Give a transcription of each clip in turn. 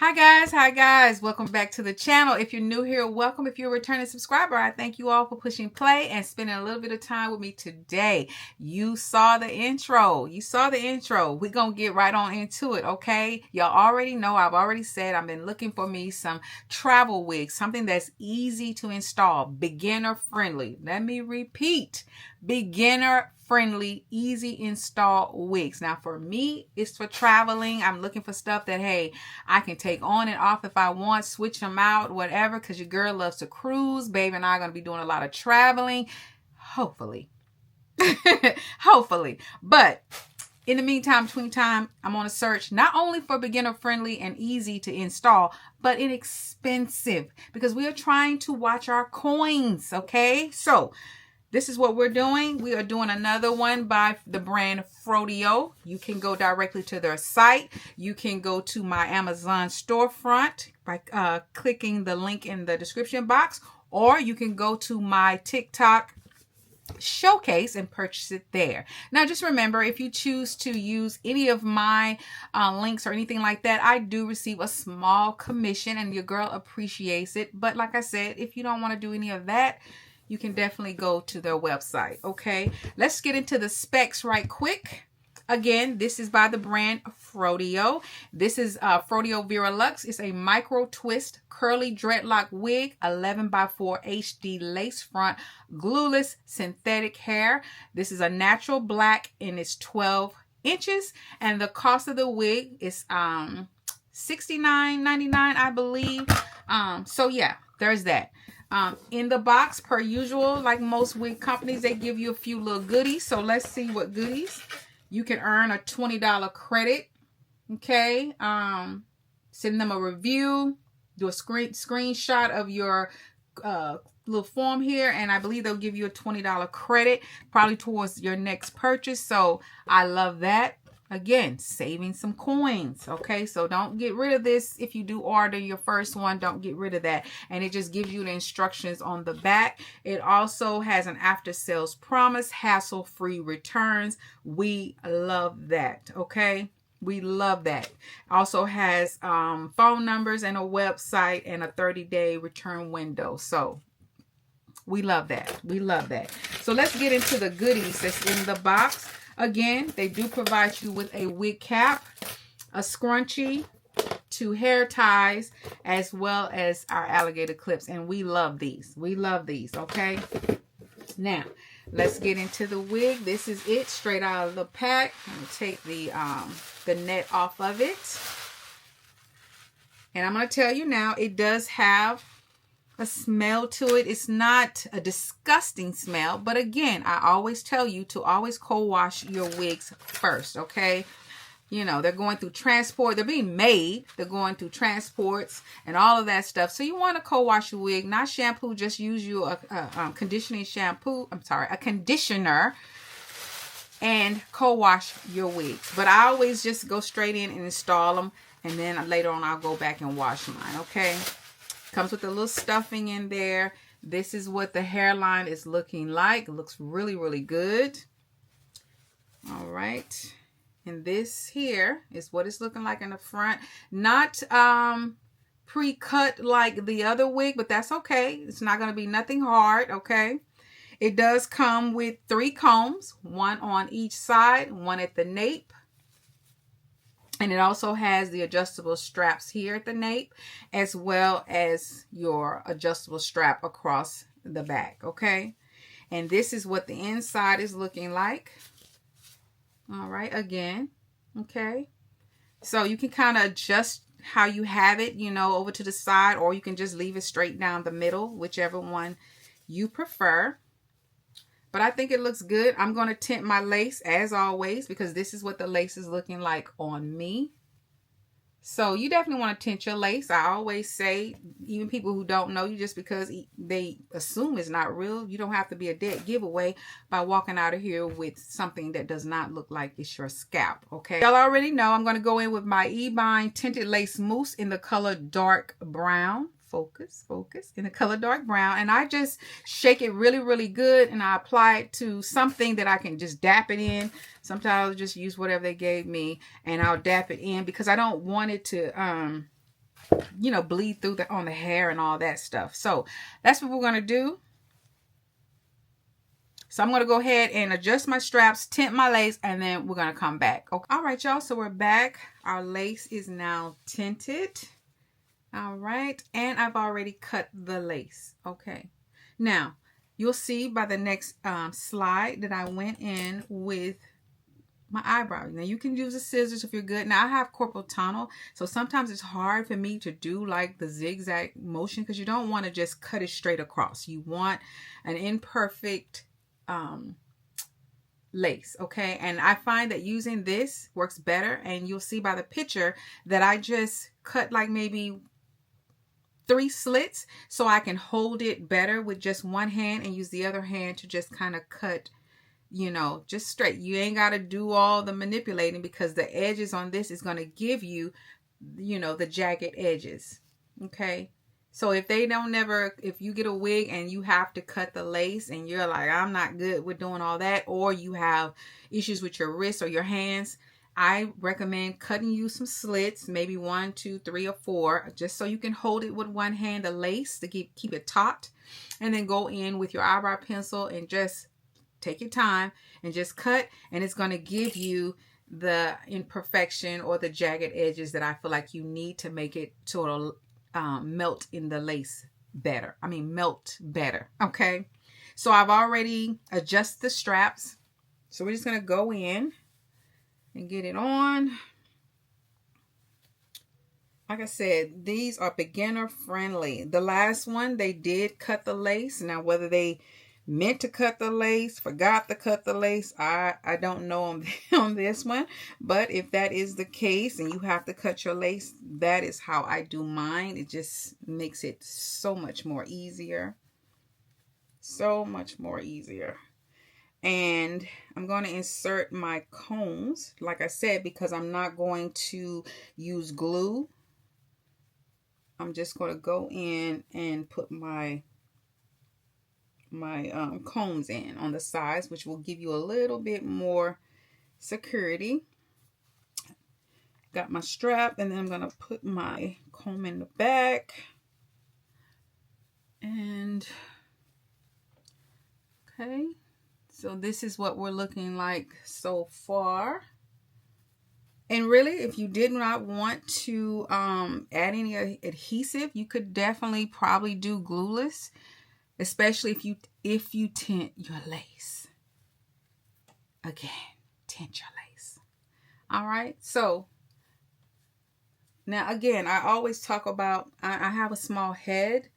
Hi guys, welcome back to the channel. If you're new here, welcome. If you're a returning subscriber, I thank you all for pushing play and spending a little bit of time with me today. You saw the intro. We're gonna get right on into it, okay? Y'all already know, I've already said I've been looking for me some travel wigs, something that's easy to install, beginner friendly. Let me repeat, beginner friendly, easy install wigs. Now for me, it's for traveling. I'm looking for stuff that, hey, I can take on and off if I want, switch them out, whatever, because your girl loves to cruise. Baby and I are going to be doing a lot of traveling, hopefully. Hopefully. But in the meantime, between time, I'm on a search not only for beginner friendly and easy to install, but inexpensive, because we are trying to watch our coins, okay? So this is what we're doing. We are doing another one by the brand Frodio. You can go directly to their site. You can go to my Amazon storefront by clicking the link in the description box, or you can go to my TikTok showcase and purchase it there. Now just remember, if you choose to use any of my links or anything like that, I do receive a small commission and your girl appreciates it. But like I said, if you don't want to do any of that, you can definitely go to their website. Okay, let's get into the specs right quick. Again, this is by the brand Frodio. This is Frodio Vera Lux. It's a micro twist curly dreadlock wig, 11x4 HD lace front, glueless synthetic hair. This is a natural black and it's 12 inches. And the cost of the wig is $69.99, I believe. So yeah, there's that. In the box, per usual, like most wig companies, they give you a few little goodies. So let's see what goodies. You can earn a $20 credit. Okay. Send them a review. Do a screenshot of your little form here, and I believe they'll give you a $20 credit, probably towards your next purchase. So I love that. Again, saving some coins. Okay, so don't get rid of this. If you do order your first one, don't get rid of that. And it just gives you the instructions on the back. It also has an after sales promise, hassle-free returns. We love that. Okay, we love that. Also has phone numbers and a website and a 30-day return window. So we love that. We love that. So let's get into the goodies that's in the box. Again, they do provide you with a wig cap, a scrunchie, 2 hair ties, as well as our alligator clips. And we love these. We love these, okay? Now, let's get into the wig. This is it, straight out of the pack. I'm going to take the net off of it. And I'm going to tell you now, it does have a smell to it. It's not a disgusting smell, but again, I always tell you to always co-wash your wigs first, okay? You know, they're going through transport, they're being made, they're going through transports and all of that stuff. So you want to co-wash your wig, not shampoo. Just use you a conditioning shampoo, a conditioner, and co-wash your wigs. But I always just go straight in and install them, and then later on I'll go back and wash mine, okay? Comes with a little stuffing in there. This is what the hairline is looking like. It looks really, really good. All right. And this here is what it's looking like in the front. Not pre-cut like the other wig, but that's okay. It's not going to be nothing hard, okay? It does come with 3 combs, 1 on each side, 1 at the nape. And it also has the adjustable straps here at the nape, as well as your adjustable strap across the back, okay? And this is what the inside is looking like. All right, again, okay? So you can kind of adjust how you have it, you know, over to the side, or you can just leave it straight down the middle, whichever one you prefer. But I think it looks good. I'm going to tint my lace as always, because this is what the lace is looking like on me. So you definitely want to tint your lace. I always say, even people who don't know you, just because they assume it's not real, you don't have to be a dead giveaway by walking out of here with something that does not look like it's your scalp, okay? Y'all already know I'm going to go in with my E-Bind Tinted Lace Mousse in the color dark brown. Focus, in the color dark brown, and I just shake it really, really good, and I apply it to something that I can just dap it in. Sometimes I'll just use whatever they gave me, and I'll dap it in because I don't want it to you know, bleed through on the hair and all that stuff. So that's what we're going to do. So I'm going to go ahead and adjust my straps, tint my lace, and then we're going to come back. Okay. All right, y'all. So we're back. Our lace is now tinted. All right. And I've already cut the lace. Okay. Now, you'll see by the next slide that I went in with my eyebrow. Now, you can use the scissors if you're good. Now, I have corporal tunnel, so sometimes it's hard for me to do like the zigzag motion because you don't want to just cut it straight across. You want an imperfect lace, okay? And I find that using this works better, and you'll see by the picture that I just cut like maybe 3 slits so I can hold it better with just one hand and use the other hand to just kind of cut, you know, just straight. You ain't got to do all the manipulating because the edges on this is going to give you, you know, the jagged edges, okay? So if they don't never, if you get a wig and you have to cut the lace and you're like, I'm not good with doing all that, or you have issues with your wrists or your hands, I recommend cutting you some slits, maybe 1, 2, 3, or 4, just so you can hold it with one hand, the lace, to keep it taut, and then go in with your eyebrow pencil and just take your time and just cut, and it's going to give you the imperfection or the jagged edges that I feel like you need to make it sort of melt in the lace better. I mean, melt better. Okay. So I've already adjusted the straps. So we're just going to go in and get it on. Like I said, these are beginner friendly. The last one, they did cut the lace. Now, whether they meant to cut the lace, forgot to cut the lace, I don't know on this one. But if that is the case and you have to cut your lace, that is how I do mine. It just makes it so much more easier. So much more easier. And I'm going to insert my combs, like I said, because I'm not going to use glue. I'm just going to go in and put my combs in on the sides, which will give you a little bit more security. Got my strap, and then I'm going to put my comb in the back. And okay, so this is what we're looking like so far. And really, if you did not want to add any adhesive, you could definitely probably do glueless, especially if you tint your lace. Again, tint your lace. All right. So now again, I always talk about I have a small head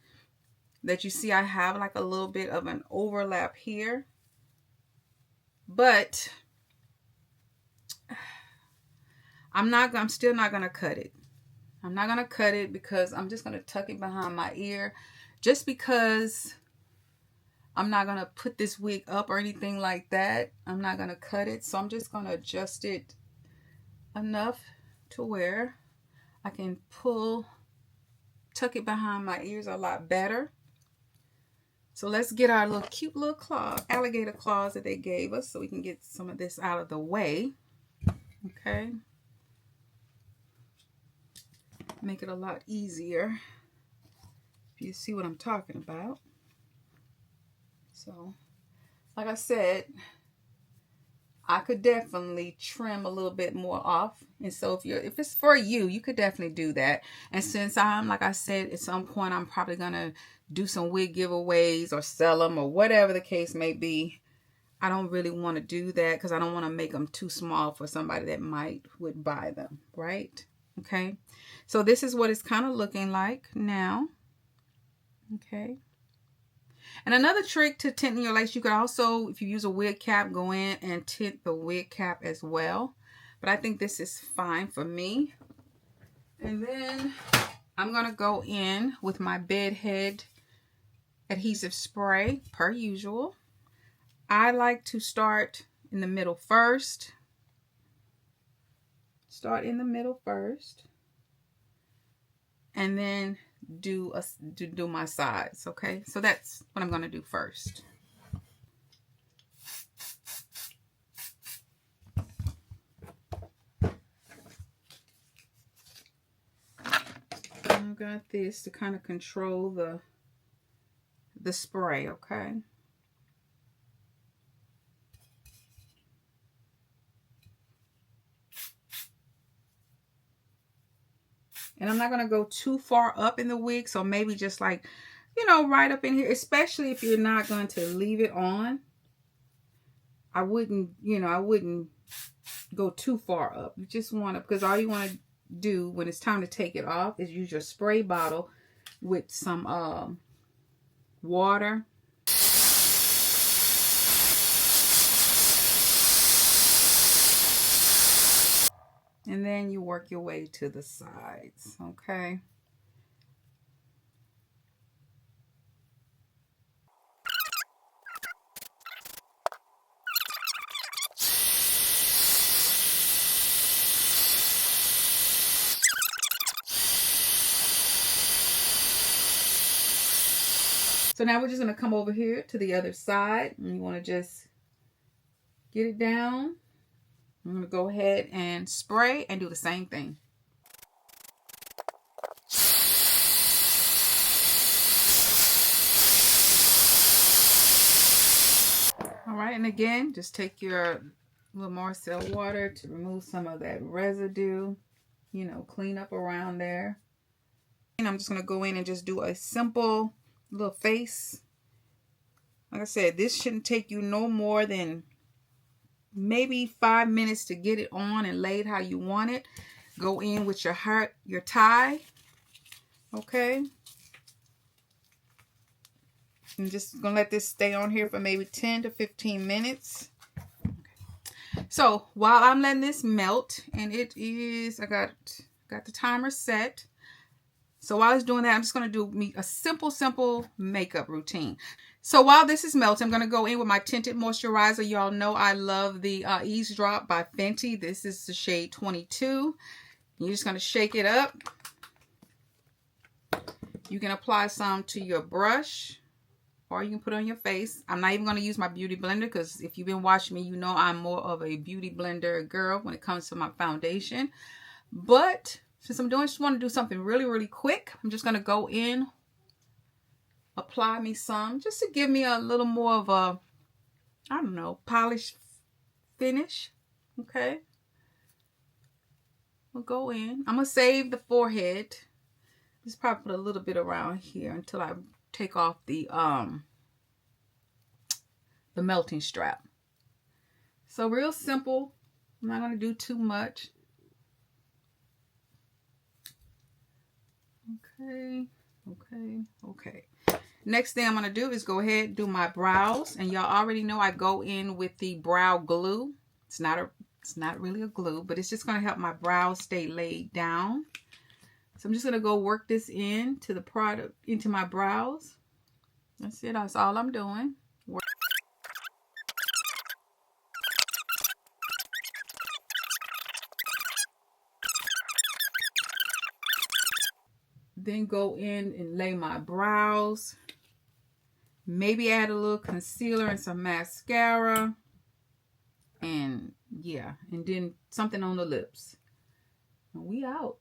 that you see. I have like a little bit of an overlap here, but I'm still not going to cut it. I'm not going to cut it because I'm just going to tuck it behind my ear, just because I'm not going to put this wig up or anything like that. I'm not going to cut it. So I'm just going to adjust it enough to where I can tuck it behind my ears a lot better. So let's get our little cute little claw, alligator claws that they gave us, so we can get some of this out of the way. Okay. Make it a lot easier if you see what I'm talking about. So, like I said, I could definitely trim a little bit more off. And so if it's for you, you could definitely do that. And since like I said, at some point I'm probably gonna do some wig giveaways or sell them or whatever the case may be, I don't really want to do that because I don't want to make them too small for somebody that would buy them, right? Okay, so this is what it's kind of looking like now. Okay. And another trick to tinting your lace, you could also, if you use a wig cap, go in and tint the wig cap as well. But I think this is fine for me. And then I'm going to go in with my bed head adhesive spray, per usual. I like to start in the middle first. Start in the middle first. And then do my sides. Okay, so that's what I'm going to do first. I've got this to kind of control the spray, okay? And I'm not going to go too far up in the wig, so maybe just like, you know, right up in here, especially if you're not going to leave it on. I wouldn't, you know, I wouldn't go too far up. You just want to, because all you want to do when it's time to take it off is use your spray bottle with some water. And then you work your way to the sides, okay? So now we're just going to come over here to the other side. And you want to just get it down. I'm going to go ahead and spray and do the same thing. All right, and again, just take your little Marcel water to remove some of that residue, you know, clean up around there. And I'm just going to go in and just do a simple little face. Like I said, this shouldn't take you no more than maybe 5 minutes to get it on and laid how you want it. Go in with your heart, your tie. Okay. I'm just gonna let this stay on here for maybe 10 to 15 minutes. Okay. So while I'm letting this melt, and it is, I got the timer set. So while it's doing that, I'm just gonna do a simple makeup routine. So while this is melting, I'm going to go in with my tinted moisturizer. Y'all know I love the Eavesdrop by Fenty. This is the shade 22. You're just going to shake it up. You can apply some to your brush, or you can put it on your face. I'm not even going to use my beauty blender, because if you've been watching me, you know I'm more of a beauty blender girl when it comes to my foundation. But since just want to do something really quick, I'm just going to go in, apply me some, just to give me a little more of a, I don't know, polished finish. Okay. We'll go in. I'm going to save the forehead. Just probably put a little bit around here until I take off the melting strap. So real simple. I'm not going to do too much. Okay. Next thing I'm going to do is go ahead and do my brows. And y'all already know I go in with the brow glue. It's not really a glue, but it's just going to help my brows stay laid down. So I'm just going to go work this into the product, into my brows. That's it. That's all I'm doing. Then go in and lay my brows. Maybe add a little concealer and some mascara. And yeah, and then something on the lips. And we out,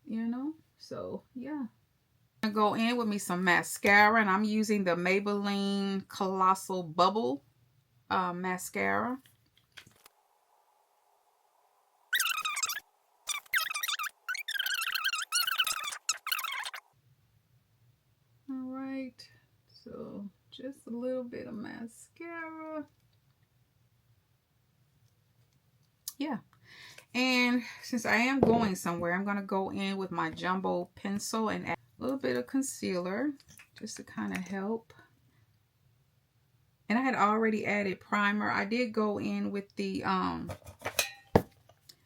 you know? So yeah. I'm going to go in with me some mascara, and I'm using the Maybelline Colossal Bubble mascara. Alright, so just a little bit of mascara. Yeah. And since I am going somewhere, I'm going to go in with my jumbo pencil and add a little bit of concealer just to kind of help. And I had already added primer. I did go in with the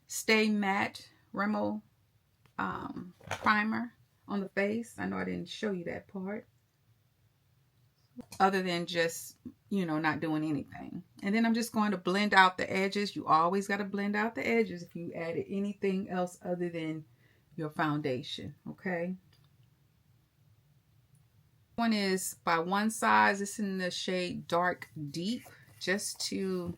Stay Matte Rimmel primer on the face. I know I didn't show you that part. Other than just, you know, not doing anything. And then I'm just going to blend out the edges. You always got to blend out the edges if you added anything else other than your foundation, okay? One is by one size. It's in the shade Dark Deep, just to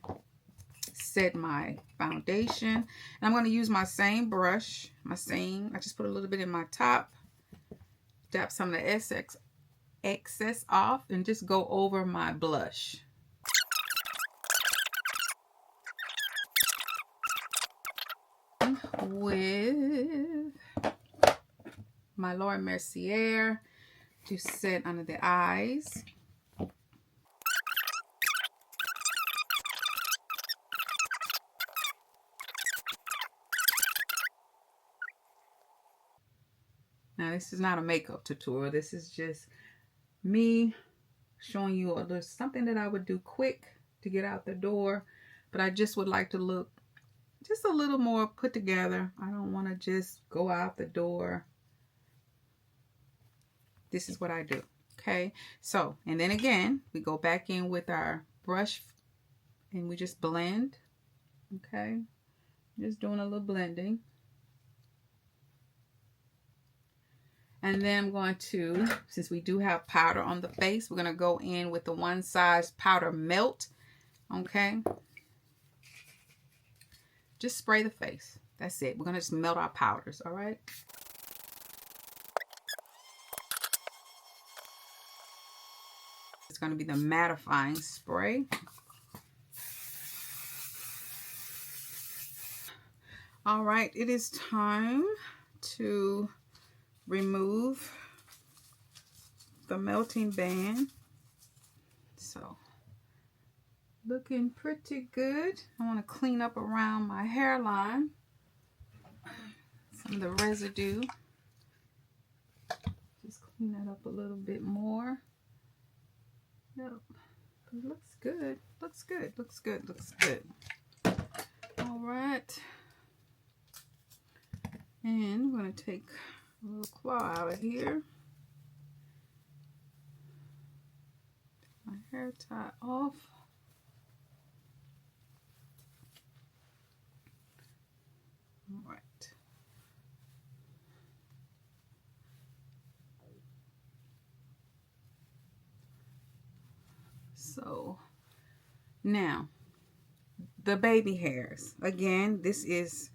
set my foundation. And I'm going to use my same brush, I just put a little bit in my top. Dab some of the excess off and just go over my blush. With my Laura Mercier to set under the eyes. Now, this is not a makeup tutorial. This is just me showing you a little something that I would do quick to get out the door. But I just would like to look just a little more put together. I don't want to just go out the door. This is what I do. Okay. So, and then again, we go back in with our brush and we just blend. Okay. Just doing a little blending. And then I'm going to, since we do have powder on the face, we're going to go in with the One Size Powder Melt. Okay. Just spray the face. That's it. We're going to just melt our powders. All right. It's going to be the mattifying spray. All right. It is time to remove the melting band. So, looking pretty good. I want to clean up around my hairline. Some of the residue. Just clean that up a little bit more. Yep. It looks good. Looks good. Looks good. Looks good. All right. And I'm going to take a little claw out of here. Take my hair tie off. All right. So now the baby hairs. Again, this is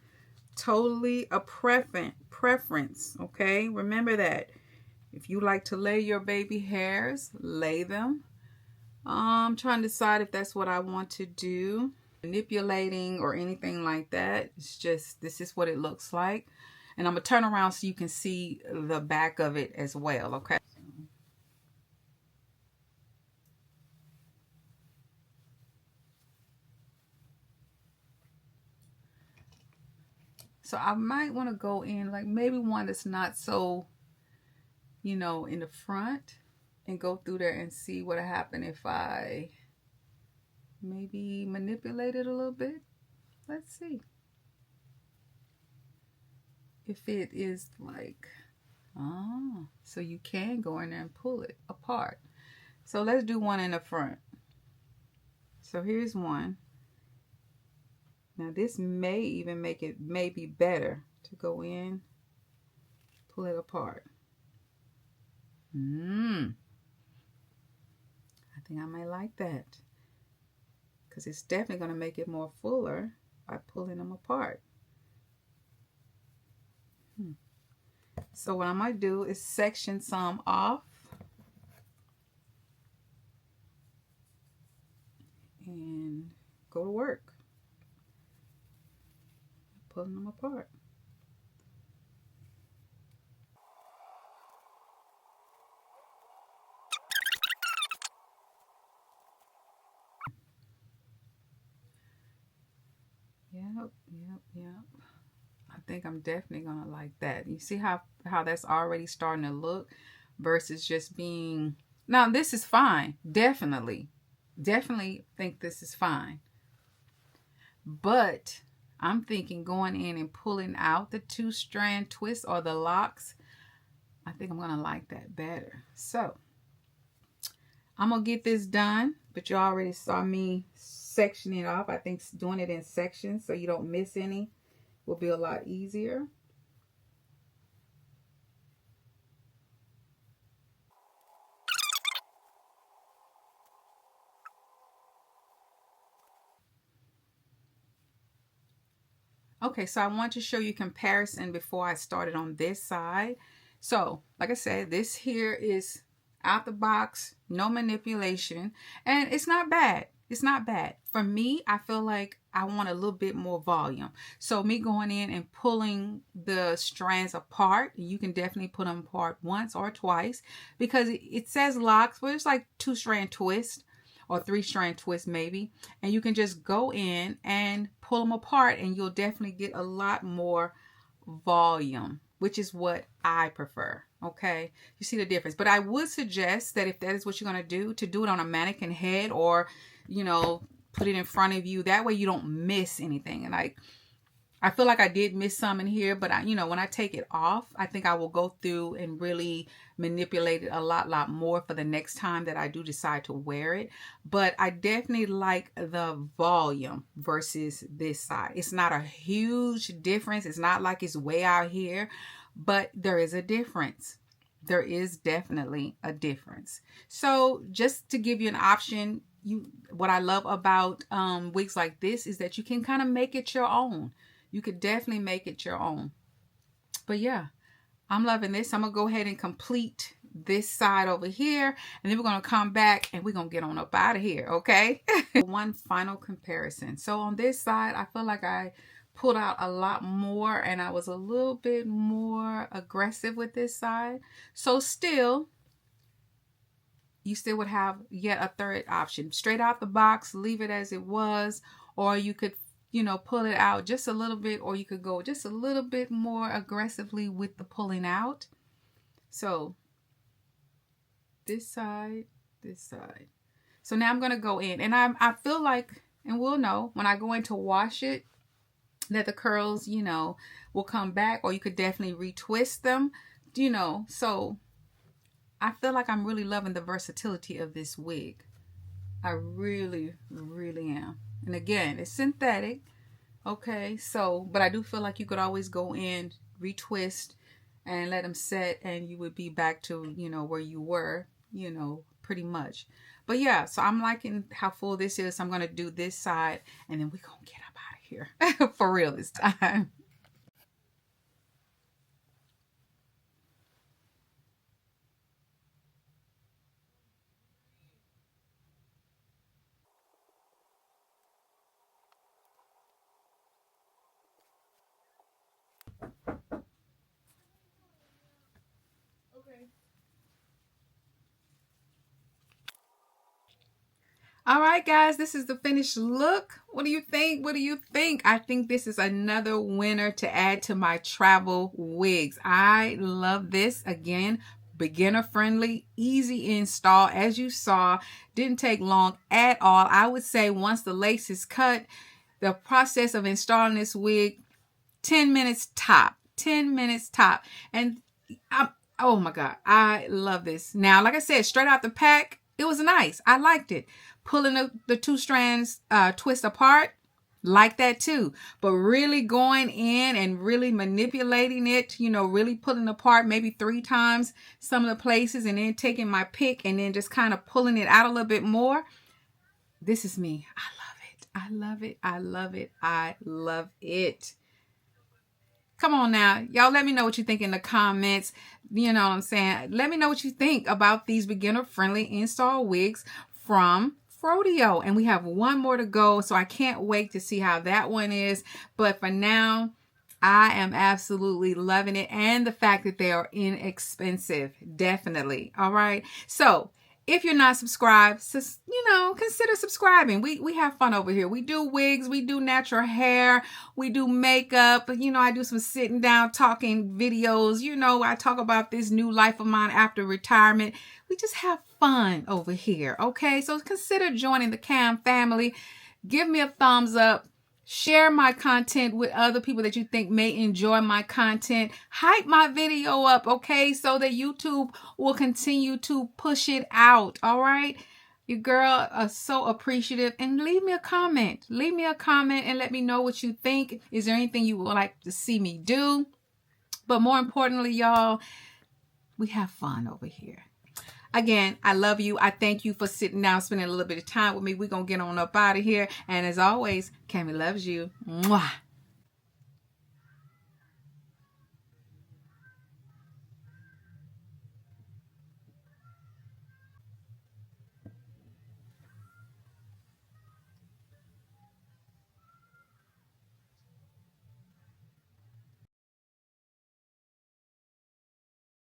totally a preference, okay? Remember that. If you like to lay your baby hairs, lay them. I'm trying to decide if that's what I want to do. Manipulating or anything like that. It's just, this is what it looks like. And I'm going to turn around so you can see the back of it as well, okay? So I might want to go in like maybe one that's not so, you know, in the front, and go through there and see what would happen if I maybe manipulate it a little bit. Let's see if it is like, oh, so you can go in there and pull it apart. So let's do one in the front. So here's one. Now this may even make it maybe better to go in, pull it apart. I think I might like that, because it's definitely going to make it more fuller by pulling them apart. So what I might do is section some off and go to work. Pulling them apart. Yep. I think I'm definitely gonna like that. You see how that's already starting to look versus just being, now this is fine. Definitely think this is fine. But I'm thinking going in and pulling out the 2-strand twist or the locks, I think I'm going to like that better. So I'm going to get this done, but you already saw me sectioning it off. I think doing it in sections so you don't miss any will be a lot easier. Okay, so I want to show you comparison before I started on this side. So, like I said, this here is out the box, no manipulation, and it's not bad. It's not bad. For me, I feel like I want a little bit more volume. So me going in and pulling the strands apart, you can definitely put them apart once or twice, because it says locks, but it's like 2-strand twist or 3-strand twist maybe. And you can just go in and pull them apart and you'll definitely get a lot more volume, which is what I prefer. Okay, you see the difference. But I would suggest that if that is what you're going to do it on a mannequin head, or you know, put it in front of you. That way you don't miss anything. And I feel like I did miss some in here, but you know, when I take it off, I think I will go through and really manipulate it a lot more for the next time that I do decide to wear it. But I definitely like the volume versus this side. It's not a huge difference. It's not like it's way out here, but there is a difference. There is definitely a difference. So just to give you an option, what I love about wigs like this is that you can kind of make it your own. You could definitely make it your own. But yeah, I'm loving this. I'm going to go ahead and complete this side over here. And then we're going to come back and we're going to get on up out of here. Okay. One final comparison. So on this side, I feel like I pulled out a lot more and I was a little bit more aggressive with this side. So still, you still would have yet a third option. Straight out the box, leave it as it was, or you could, you know, pull it out just a little bit, or you could go just a little bit more aggressively with the pulling out. So this side, this side. So now I'm going to go in, and I feel like, and we'll know when I go in to wash it, that the curls, you know, will come back, or you could definitely retwist them, you know. So I feel like I'm really loving the versatility of this wig. I really am. And again, it's synthetic. Okay, so, but I do feel like you could always go in, retwist, and let them set, and you would be back to, you know, where you were, you know, pretty much. But yeah, so I'm liking how full this is. So I'm going to do this side, and then we're going to get up out of here for real this time. All right, guys, this is the finished look. What do you think? What do you think? I think this is another winner to add to my travel wigs. I love this. Again, beginner friendly, easy install. As you saw, didn't take long at all. I would say once the lace is cut, the process of installing this wig, 10 minutes top. 10 minutes top. And oh my God, I love this. Now, like I said, straight out the pack, it was nice. I liked it. Pulling the 2 strands twist apart, like that too. But really going in and really manipulating it, you know, really pulling apart maybe 3 times some of the places, and then taking my pick and then just kind of pulling it out a little bit more. This is me. I love it. I love it. I love it. I love it. Come on now. Y'all let me know what you think in the comments. You know what I'm saying? Let me know what you think about these beginner-friendly install wigs from Frodio. And we have one more to go, so I can't wait to see how that one is. But for now, I am absolutely loving it. And the fact that they are inexpensive. Definitely. All right. So if you're not subscribed, you know, consider subscribing. We have fun over here. We do wigs, we do natural hair, we do makeup. You know, I do some sitting down talking videos. You know, I talk about this new life of mine after retirement. We just have fun over here, okay? So consider joining the Cam family. Give me a thumbs up. Share my content with other people that you think may enjoy my content. Hype my video up, okay? So that YouTube will continue to push it out, all right? Your girl are so appreciative. And leave me a comment. Leave me a comment and let me know what you think. Is there anything you would like to see me do? But more importantly, y'all, we have fun over here. Again, I love you. I thank you for sitting down, spending a little bit of time with me. We're going to get on up out of here. And as always, Kammy loves you. Mwah.